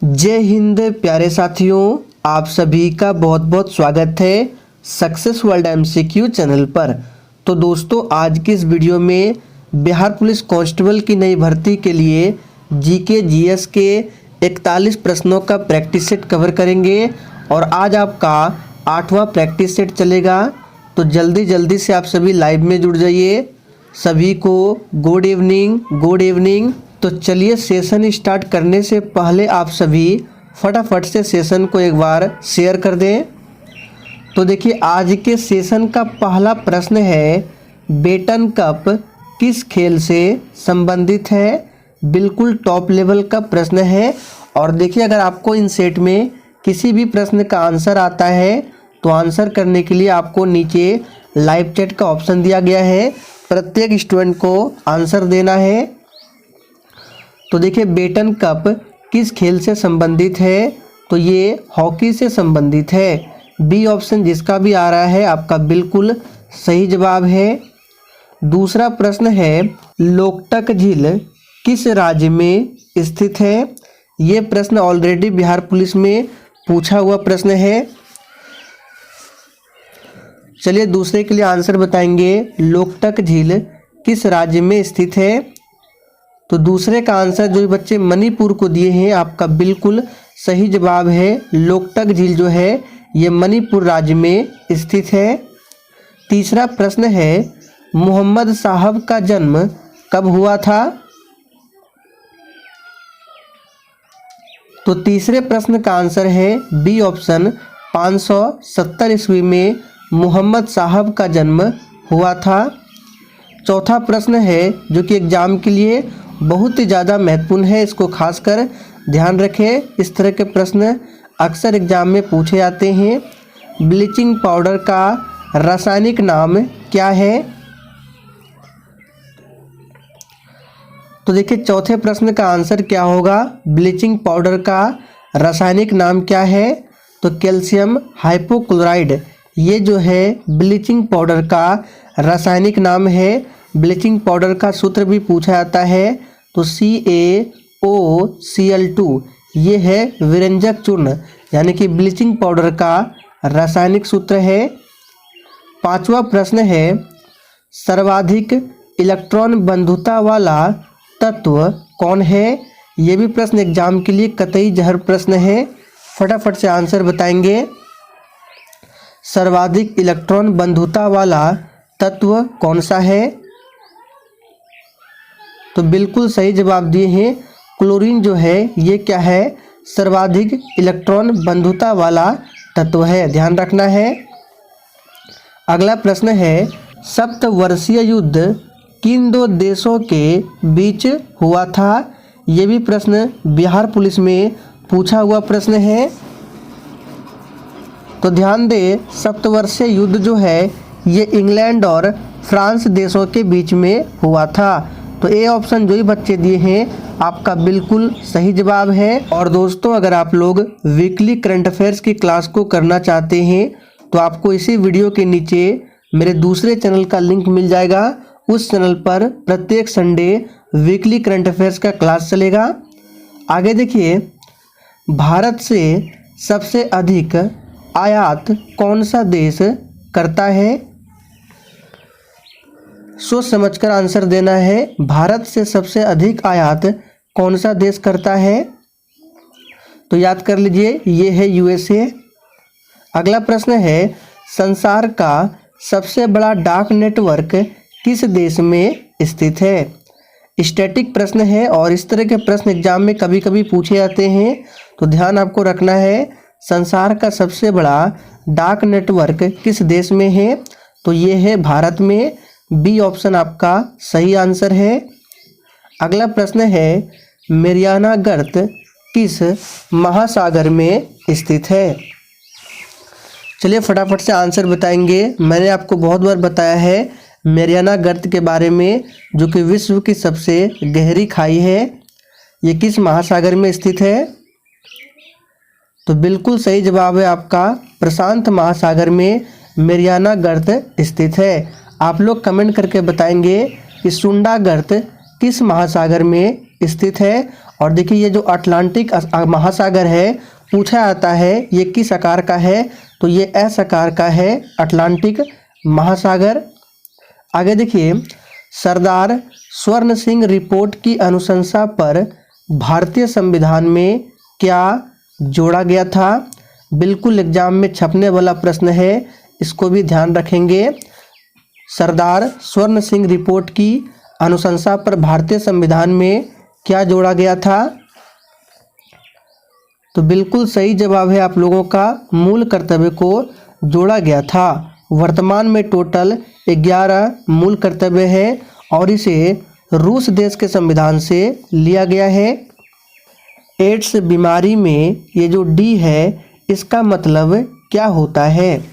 जय हिंद प्यारे साथियों, आप सभी का बहुत बहुत स्वागत है सक्सेस वर्ल्ड एमसीक्यू चैनल पर। तो दोस्तों, आज की इस वीडियो में बिहार पुलिस कांस्टेबल की नई भर्ती के लिए जीके जीएस के 41 प्रश्नों का प्रैक्टिस सेट कवर करेंगे और आज आपका 8वां प्रैक्टिस सेट चलेगा। तो जल्दी से आप सभी लाइव में जुड़ जाइए। सभी को गुड इवनिंग। तो चलिए, सेशन स्टार्ट करने से पहले आप सभी फटाफट से सेशन को एक बार शेयर कर दें। तो देखिए, आज के सेशन का पहला प्रश्न है, बेटन कप किस खेल से संबंधित है। बिल्कुल टॉप लेवल का प्रश्न है। और देखिए, अगर आपको इन सेट में किसी भी प्रश्न का आंसर आता है तो आंसर करने के लिए आपको नीचे लाइव चैट का ऑप्शन दिया गया है। प्रत्येक स्टूडेंट को आंसर देना है। तो देखिए, बेटन कप किस खेल से संबंधित है, तो ये हॉकी से संबंधित है। बी ऑप्शन जिसका भी आ रहा है आपका बिल्कुल सही जवाब है। दूसरा प्रश्न है, लोकटक झील किस राज्य में स्थित है। ये प्रश्न ऑलरेडी बिहार पुलिस में पूछा हुआ प्रश्न है। चलिए, दूसरे के लिए आंसर बताएंगे, लोकटक झील किस राज्य में स्थित है। तो दूसरे का आंसर जो बच्चे मणिपुर को दिए हैं, आपका बिल्कुल सही जवाब है। लोकटक झील जो है ये मणिपुर राज्य में स्थित है। तीसरा प्रश्न है, मोहम्मद साहब का जन्म कब हुआ था। तो तीसरे प्रश्न का आंसर है बी ऑप्शन 570 ईस्वी में मोहम्मद साहब का जन्म हुआ था। चौथा प्रश्न है जो कि एग्जाम के लिए बहुत ही ज़्यादा महत्वपूर्ण है, इसको खासकर ध्यान रखें। इस तरह के प्रश्न अक्सर एग्जाम में पूछे जाते हैं। ब्लीचिंग पाउडर का रासायनिक नाम क्या है। तो देखिए, चौथे प्रश्न का आंसर क्या होगा, ब्लीचिंग पाउडर का रासायनिक नाम क्या है। तो कैल्शियम हाइपोक्लोराइड ये जो है ब्लीचिंग पाउडर का रासायनिक नाम है। ब्लीचिंग पाउडर का सूत्र भी पूछा जाता है, तो CaOCl2 ये है विरंजक चूर्ण, यानी कि ब्लीचिंग पाउडर का रासायनिक सूत्र है। पांचवा प्रश्न है, सर्वाधिक इलेक्ट्रॉन बंधुता वाला तत्व कौन है। ये भी प्रश्न एग्जाम के लिए कतई जहर प्रश्न है। फटाफट से आंसर बताएंगे। सर्वाधिक इलेक्ट्रॉन बंधुता वाला तत्व कौन सा है। तो बिल्कुल सही जवाब दिए हैं, क्लोरीन जो है ये क्या है, सर्वाधिक इलेक्ट्रॉन बंधुता वाला तत्व है, ध्यान रखना है। अगला प्रश्न है, सप्तवर्षीय युद्ध किन दो देशों के बीच हुआ था। ये भी प्रश्न बिहार पुलिस में पूछा हुआ प्रश्न है। तो ध्यान दें, सप्तवर्षीय युद्ध जो है ये इंग्लैंड और फ्रांस देशों के बीच में हुआ था। तो ए ऑप्शन जो ही बच्चे दिए हैं आपका बिल्कुल सही जवाब है। और दोस्तों, अगर आप लोग वीकली करंट अफेयर्स की क्लास को करना चाहते हैं तो आपको इसी वीडियो के नीचे मेरे दूसरे चैनल का लिंक मिल जाएगा। उस चैनल पर प्रत्येक संडे वीकली करंट अफेयर्स का क्लास चलेगा। आगे देखिए, भारत से सबसे अधिक आयात कौन सा देश करता है। सोच समझकर आंसर देना है। भारत से सबसे अधिक आयात कौन सा देश करता है। तो याद कर लीजिए, ये है USA। अगला प्रश्न है, संसार का सबसे बड़ा डाक नेटवर्क किस देश में स्थित है। स्टैटिक प्रश्न है और इस तरह के प्रश्न एग्जाम में कभी कभी पूछे जाते हैं, तो ध्यान आपको रखना है। संसार का सबसे बड़ा डाक नेटवर्क किस देश में है, तो ये है भारत में। बी ऑप्शन आपका सही आंसर है। अगला प्रश्न है, मेरियाना गर्त किस महासागर में स्थित है। चलिए फटाफट से आंसर बताएंगे। मैंने आपको बहुत बार बताया है मेरियाना गर्त के बारे में, जो कि विश्व की सबसे गहरी खाई है। ये किस महासागर में स्थित है। तो बिल्कुल सही जवाब है आपका, प्रशांत महासागर में मेरियाना गर्त स्थित है। आप लोग कमेंट करके बताएंगे कि सुंडा गर्त किस महासागर में स्थित है और देखिए ये जो अटलांटिक महासागर है पूछा जाता है ये किस आकार का है, तो ये एस आकार का है अटलांटिक महासागर। आगे देखिए सरदार स्वर्ण सिंह रिपोर्ट की अनुशंसा पर भारतीय संविधान में क्या जोड़ा गया था। बिल्कुल एग्जाम में छपने वाला प्रश्न है, इसको भी ध्यान रखेंगे। सरदार स्वर्ण सिंह रिपोर्ट की अनुशंसा पर भारतीय संविधान में क्या जोड़ा गया था, तो बिल्कुल सही जवाब है आप लोगों का मूल कर्तव्य को जोड़ा गया था। वर्तमान में टोटल 11 मूल कर्तव्य है और इसे रूस देश के संविधान से लिया गया है। एड्स बीमारी में ये जो डी है इसका मतलब क्या होता है,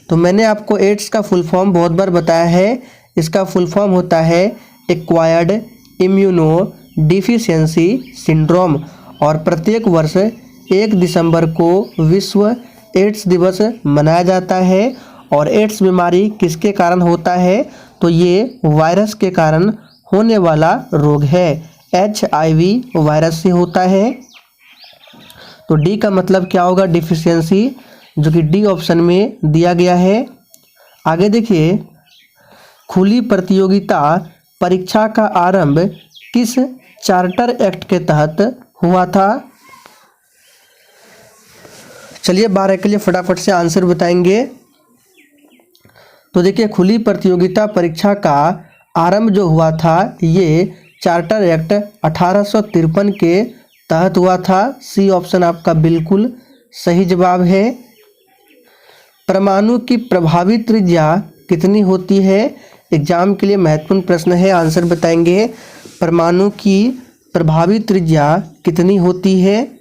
तो मैंने आपको एड्स का फुल फॉर्म बहुत बार बताया है। इसका फुल फॉर्म होता है एक्वायर्ड इम्यूनो डिफिशियंसी सिंड्रोम और प्रत्येक वर्ष 1 दिसंबर को विश्व एड्स दिवस मनाया जाता है। और एड्स बीमारी किसके कारण होता है, तो ये वायरस के कारण होने वाला रोग है, HIV वायरस से होता है। तो डी का मतलब क्या होगा, डिफिशियंसी, जो कि डी ऑप्शन में दिया गया है। आगे देखिए खुली प्रतियोगिता परीक्षा का आरंभ किस चार्टर एक्ट के तहत हुआ था। चलिए 12 के लिए फटाफट से आंसर बताएंगे। तो देखिए खुली प्रतियोगिता परीक्षा का आरंभ जो हुआ था ये चार्टर एक्ट 1853 के तहत हुआ था। सी ऑप्शन आपका बिल्कुल सही जवाब है। परमाणु की प्रभावी त्रिज्या कितनी होती है, एग्जाम के लिए महत्वपूर्ण प्रश्न है, आंसर बताएंगे। परमाणु की प्रभावी त्रिज्या कितनी होती है,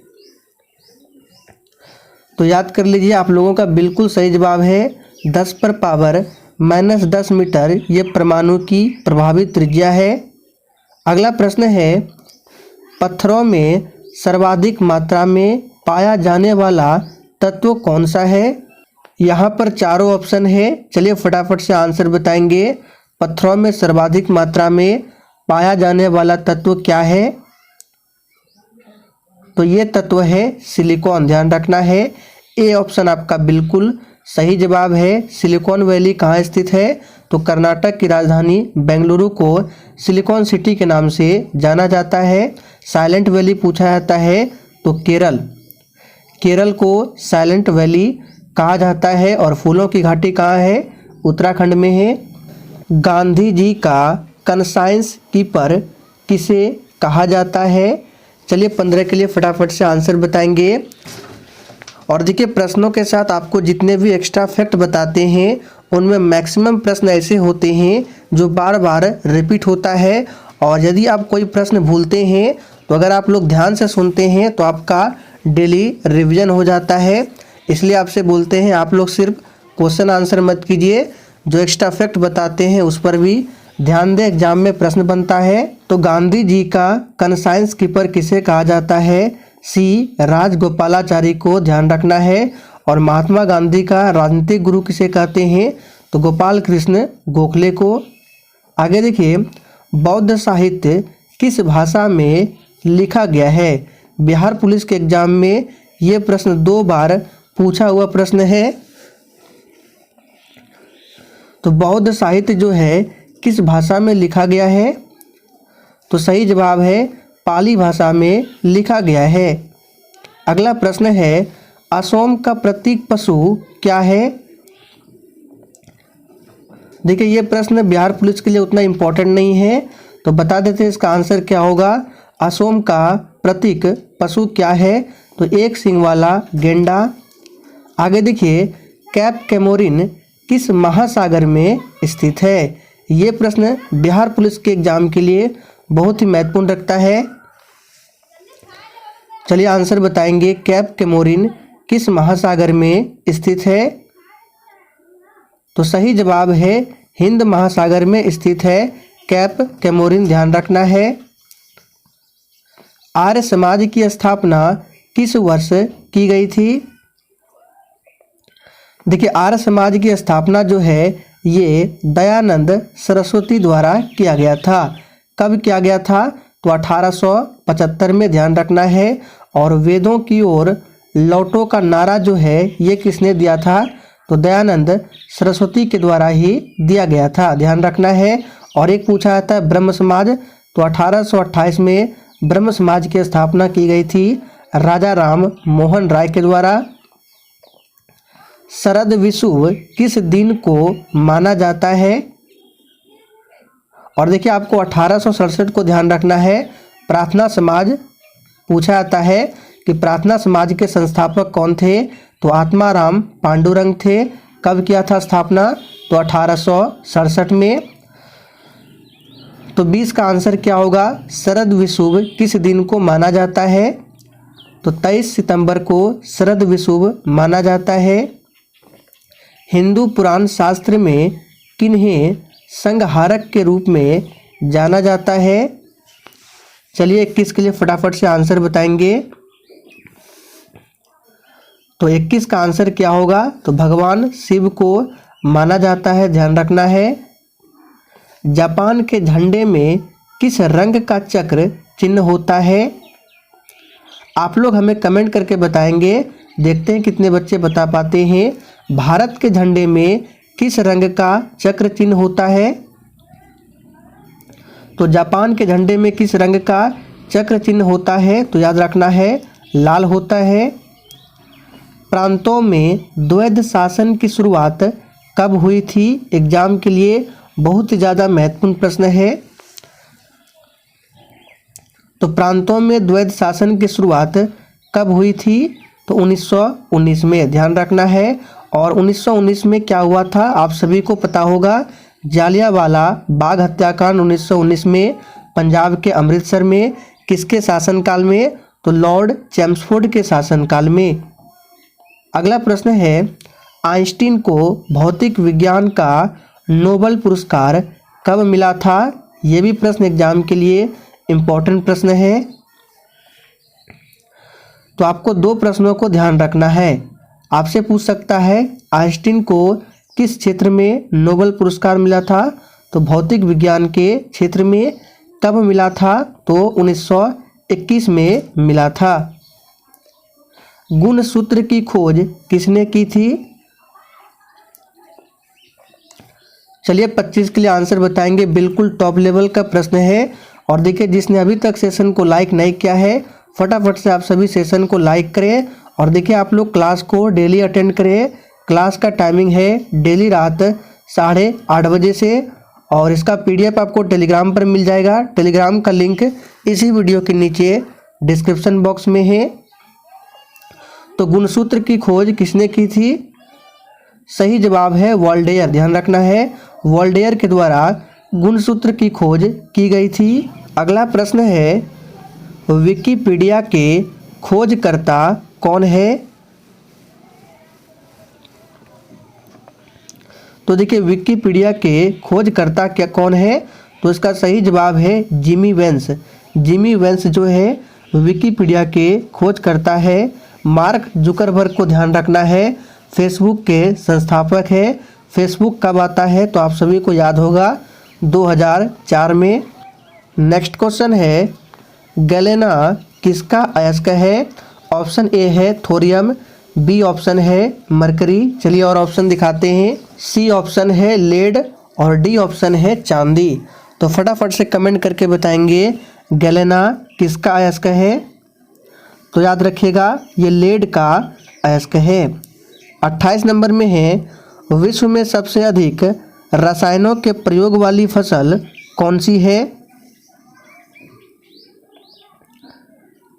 तो याद कर लीजिए आप लोगों का बिल्कुल सही जवाब है 10⁻⁻10 मीटर, ये परमाणु की प्रभावी त्रिज्या है। अगला प्रश्न है पत्थरों में सर्वाधिक मात्रा में पाया जाने वाला तत्व कौन सा है। यहाँ पर चारों ऑप्शन है, चलिए फटाफट से आंसर बताएंगे। पत्थरों में सर्वाधिक मात्रा में पाया जाने वाला तत्व क्या है, तो ये तत्व है सिलिकॉन, ध्यान रखना है। ए ऑप्शन आपका बिल्कुल सही जवाब है। सिलिकॉन वैली कहाँ स्थित है, तो कर्नाटक की राजधानी बेंगलुरु को सिलिकॉन सिटी के नाम से जाना जाता है। साइलेंट वैली पूछा जाता है तो केरल को साइलेंट वैली कहा जाता है। और फूलों की घाटी कहाँ है, उत्तराखंड में है। गांधी जी का कंसाइंस कीपर किसे कहा जाता है। चलिए 15 के लिए फटाफट से आंसर बताएंगे। और देखिए प्रश्नों के साथ आपको जितने भी एक्स्ट्रा फैक्ट बताते हैं उनमें मैक्सिमम प्रश्न ऐसे होते हैं जो बार बार रिपीट होता है। और यदि आप कोई प्रश्न भूलते हैं तो अगर आप लोग ध्यान से सुनते हैं तो आपका डेली रिवीजन हो जाता है। इसलिए आपसे बोलते हैं आप लोग सिर्फ क्वेश्चन आंसर मत कीजिए, जो एक्स्ट्रा फैक्ट बताते हैं उस पर भी ध्यान दें, एग्जाम में प्रश्न बनता है। तो गांधी जी का कंसाइंस कीपर किसे कहा जाता है, सी राजगोपालाचारी को ध्यान रखना है। और महात्मा गांधी का राजनीतिक गुरु किसे कहते हैं, तो गोपाल कृष्ण गोखले को। आगे देखिए बौद्ध साहित्य किस भाषा में लिखा गया है। बिहार पुलिस के एग्जाम में ये प्रश्न 2 बार पूछा हुआ प्रश्न है। तो बौद्ध साहित्य जो है किस भाषा में लिखा गया है, तो सही जवाब है पाली भाषा में लिखा गया है। अगला प्रश्न है असोम का प्रतीक पशु क्या है। देखिए ये प्रश्न बिहार पुलिस के लिए उतना इम्पोर्टेंट नहीं है, तो बता देते हैं इसका आंसर क्या होगा। असोम का प्रतीक पशु क्या है, तो 1 सींग वाला गेंडा। आगे देखिए कैप कैमोरिन किस महासागर में स्थित है। ये प्रश्न बिहार पुलिस के एग्जाम के लिए बहुत ही महत्वपूर्ण रखता है। चलिए आंसर बताएंगे, कैप कैमोरिन किस महासागर में स्थित है, तो सही जवाब है हिंद महासागर में स्थित है कैप कैमोरिन, ध्यान रखना है। आर्य समाज की स्थापना किस वर्ष की गई थी। देखिए आर्य समाज की स्थापना जो है ये दयानंद सरस्वती द्वारा किया गया था। कब किया गया था, तो 1875 में, ध्यान रखना है। और वेदों की ओर लौटो का नारा जो है ये किसने दिया था, तो दयानंद सरस्वती के द्वारा ही दिया गया था, ध्यान रखना है। और एक पूछा जाता है ब्रह्म समाज, तो 1828 में ब्रह्म समाज की स्थापना की गई थी राजा राम मोहन राय के द्वारा। शरद विषुव किस दिन को माना जाता है, और देखिए आपको 1867 को ध्यान रखना है। प्रार्थना समाज पूछा जाता है कि प्रार्थना समाज के संस्थापक कौन थे, तो आत्माराम पांडुरंग थे। कब किया था स्थापना, तो 1867 में। तो 20 का आंसर क्या होगा, शरद विषुव किस दिन को माना जाता है, तो 23 सितंबर को शरद विषुव माना जाता है। हिंदू पुराण शास्त्र में किन्हें संहारक के रूप में जाना जाता है, चलिए 21 के लिए फटाफट से आंसर बताएंगे। तो 21 का आंसर क्या होगा, तो भगवान शिव को माना जाता है, ध्यान रखना है। जापान के झंडे में किस रंग का चक्र चिन्ह होता है, आप लोग हमें कमेंट करके बताएंगे, देखते हैं कितने बच्चे बता पाते हैं। भारत के झंडे में किस रंग का चक्र चिन्ह होता है, तो जापान के झंडे में किस रंग का चक्र चिन्ह होता है, तो याद रखना है लाल होता है। प्रांतों में द्वैध शासन की शुरुआत कब हुई थी, एग्जाम के लिए बहुत ही ज़्यादा महत्वपूर्ण प्रश्न है। तो प्रांतों में द्वैध शासन की शुरुआत कब हुई थी, तो 1919 में, ध्यान रखना है। और 1919 में क्या हुआ था आप सभी को पता होगा, जालियांवाला बाग हत्याकांड 1919 में पंजाब के अमृतसर में, किसके शासनकाल में, तो लॉर्ड चैम्सफोर्ड के शासनकाल में। अगला प्रश्न है, आइंस्टीन को भौतिक विज्ञान का नोबेल पुरस्कार कब मिला था, ये भी प्रश्न एग्जाम के लिए इम्पोर्टेंट प्रश्न है। तो आपको दो प्रश्नों को ध्यान रखना है, आपसे पूछ सकता है आइंस्टीन को किस क्षेत्र में नोबेल पुरस्कार मिला था, तो भौतिक विज्ञान के क्षेत्र में। कब मिला था, तो 1921 में मिला था। गुण सूत्र की खोज किसने की थी, चलिए 25 के लिए आंसर बताएंगे, बिल्कुल टॉप लेवल का प्रश्न है। और देखिए जिसने अभी तक सेशन को लाइक नहीं किया है फटाफट से आप सभी सेशन को लाइक करें। और देखिए आप लोग क्लास को डेली अटेंड करें, क्लास का टाइमिंग है डेली रात 8:30 बजे से। और इसका PDF आपको टेलीग्राम पर मिल जाएगा, टेलीग्राम का लिंक इसी वीडियो के नीचे डिस्क्रिप्शन बॉक्स में है। तो गुणसूत्र की खोज किसने की थी, सही जवाब है वोल्टेयर, ध्यान रखना है वोल्टेयर के द्वारा गुणसूत्र की खोज की गई थी। अगला प्रश्न है, विकिपीडिया के खोजकर्ता कौन है, तो देखिए विकिपीडिया के खोजकर्ता क्या कौन है, तो इसका सही जवाब है जिमी वेंस। जिमी वेंस जो है विकिपीडिया के खोजकर्ता है। मार्क जुकरबर्ग को ध्यान रखना है फेसबुक के संस्थापक है। फेसबुक कब आता है, तो आप सभी को याद होगा 2004 में। नेक्स्ट क्वेश्चन है, गैलेना किसका अयस्क है, ऑप्शन ए है थोरियम, बी ऑप्शन है मरकरी, चलिए और ऑप्शन दिखाते हैं, सी ऑप्शन है लेड और डी ऑप्शन है चांदी। तो फटाफट से कमेंट करके बताएंगे गैलेना किसका अयस्क है, तो याद रखिएगा ये लेड का अयस्क है। 28 नंबर में है, विश्व में सबसे अधिक रसायनों के प्रयोग वाली फसल कौन सी है,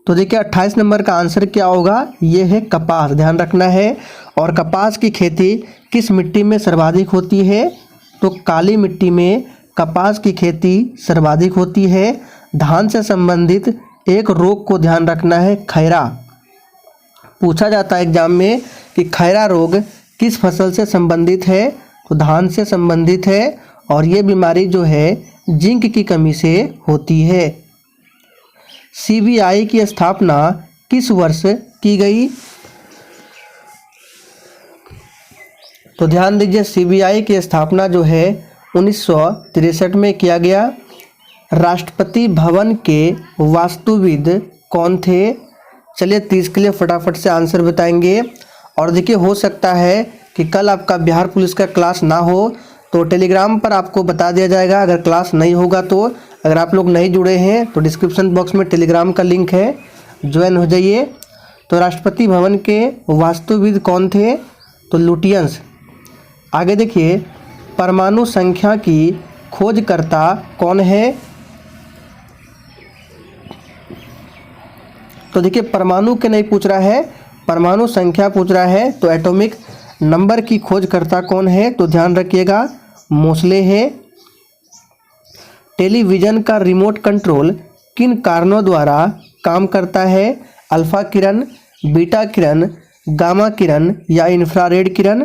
तो देखिए 28 नंबर का आंसर क्या होगा, ये है कपास, ध्यान रखना है। और कपास की खेती किस मिट्टी में सर्वाधिक होती है, तो काली मिट्टी में कपास की खेती सर्वाधिक होती है। धान से संबंधित एक रोग को ध्यान रखना है खैरा, पूछा जाता है एग्जाम में कि खैरा रोग किस फसल से संबंधित है, तो धान से संबंधित है। और ये बीमारी जो है जिंक की कमी से होती है। CBI की स्थापना किस वर्ष की गई, तो ध्यान दीजिए CBI की स्थापना जो है 1963 में किया गया। राष्ट्रपति भवन के वास्तुविद कौन थे? चलिए 30 के लिए फटाफट से आंसर बताएंगे। और देखिए, हो सकता है कि कल आपका बिहार पुलिस का क्लास ना हो तो टेलीग्राम पर आपको बता दिया जाएगा। अगर क्लास नहीं होगा तो अगर आप लोग नहीं जुड़े हैं तो डिस्क्रिप्शन बॉक्स में टेलीग्राम का लिंक है, ज्वाइन हो जाइए। तो राष्ट्रपति भवन के वास्तुविद कौन थे? तो लुटियंस। आगे देखिए, परमाणु संख्या की खोजकर्ता कौन है? तो देखिए, परमाणु के नहीं पूछ रहा है, परमाणु संख्या पूछ रहा है। तो एटॉमिक नंबर की खोजकर्ता कौन है? तो ध्यान रखिएगा, मोसले है। टेलीविज़न का रिमोट कंट्रोल किन कारणों द्वारा काम करता है? अल्फा किरण, बीटा किरण, गामा किरण या इंफ्रारेड किरण?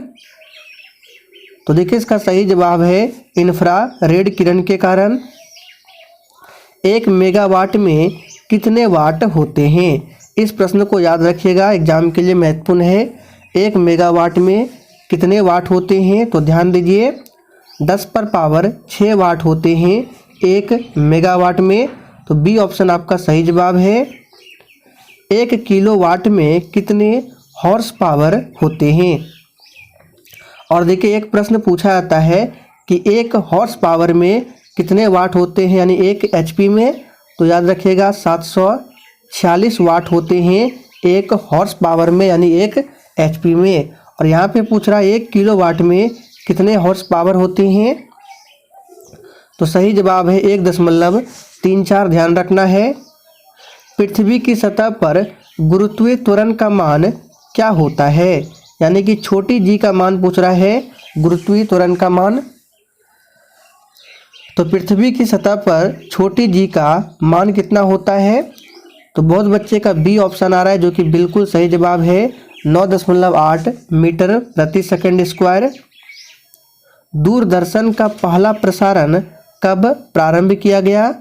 तो देखिए, इसका सही जवाब है इंफ्रारेड किरण के कारण। 1 मेगावाट में कितने वाट होते हैं? इस प्रश्न को याद रखिएगा, एग्जाम के लिए महत्वपूर्ण है। 1 मेगावाट में कितने वाट होते हैं? तो ध्यान दीजिए, 10 पर पावर 6 वाट होते हैं 1 मेगावाट में। तो बी ऑप्शन आपका सही जवाब है। 1 किलोवाट में कितने हॉर्स पावर होते हैं? और देखिए, एक प्रश्न पूछा जाता है कि 1 हॉर्स पावर में कितने वाट होते हैं, यानी 1 HP में। तो याद रखिएगा 746 वाट होते हैं 1 हॉर्स पावर में, यानी 1 HP में। और यहाँ पे पूछ रहा है 1 किलोवाट में कितने हॉर्स पावर होते हैं? तो सही जवाब है 1.34। ध्यान रखना है। पृथ्वी की सतह पर गुरुत्वीय त्वरण का मान क्या होता है? यानी कि छोटी जी का मान पूछ रहा है, गुरुत्वीय त्वरण का मान। तो पृथ्वी की सतह पर छोटी जी का मान कितना होता है? तो बहुत बच्चे का बी ऑप्शन आ रहा है, जो कि बिल्कुल सही जवाब है, 9.8 मीटर प्रति सेकंड स्क्वायर। दूरदर्शन का पहला प्रसारण कब प्रारंभ किया गया?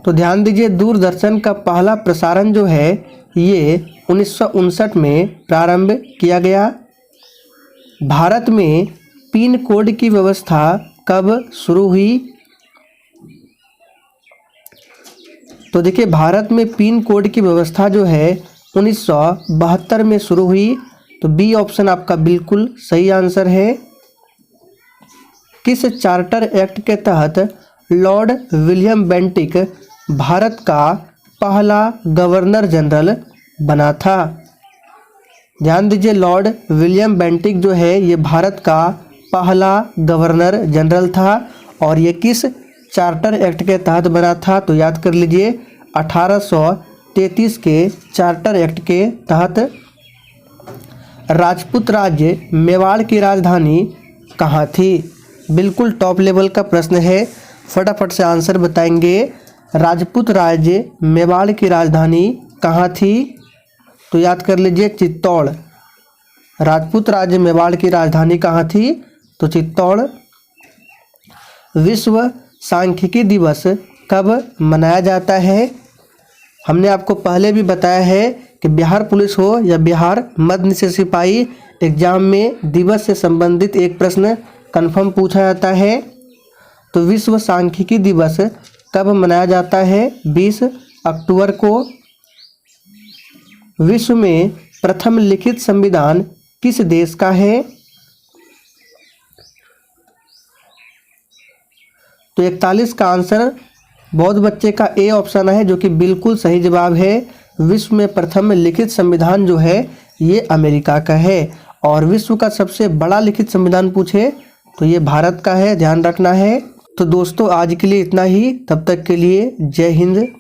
तो ध्यान दीजिए, दूरदर्शन का पहला प्रसारण जो है ये 1959 में प्रारंभ किया गया। भारत में पिन कोड की व्यवस्था कब शुरू हुई? तो देखिए, भारत में पिन कोड की व्यवस्था जो है 1972 में शुरू हुई। तो बी ऑप्शन आपका बिल्कुल सही आंसर है। किस चार्टर एक्ट के तहत लॉर्ड विलियम बेंटिक भारत का पहला गवर्नर जनरल बना था? ध्यान दीजिए, लॉर्ड विलियम बेंटिक जो है ये भारत का पहला गवर्नर जनरल था। और ये किस चार्टर एक्ट के तहत बना था? तो याद कर लीजिए, 1833 के चार्टर एक्ट के तहत। राजपूत राज्य मेवाड़ की राजधानी कहाँ थी? बिल्कुल टॉप लेवल का प्रश्न है, फटाफट से आंसर बताएंगे। राजपूत राज्य मेवाड़ की राजधानी कहाँ थी? तो याद कर लीजिए, चित्तौड़। राजपूत राज्य मेवाड़ की राजधानी कहाँ थी? तो चित्तौड़। विश्व सांख्यिकी दिवस कब मनाया जाता है? हमने आपको पहले भी बताया है कि बिहार पुलिस हो या बिहार मध्य निषेध सिपाही, एग्जाम में दिवस से संबंधित एक प्रश्न कन्फर्म पूछा जाता है। तो विश्व सांख्यिकी दिवस कब मनाया जाता है? 20 अक्टूबर को। विश्व में प्रथम लिखित संविधान किस देश का है? तो 41 का आंसर बहुत बच्चे का ए ऑप्शन है, जो कि बिल्कुल सही जवाब है। विश्व में प्रथम लिखित संविधान जो है ये अमेरिका का है। और विश्व का सबसे बड़ा लिखित संविधान पूछे तो ये भारत का है, ध्यान रखना है। तो दोस्तों, आज के लिए इतना ही। तब तक के लिए जय हिंद।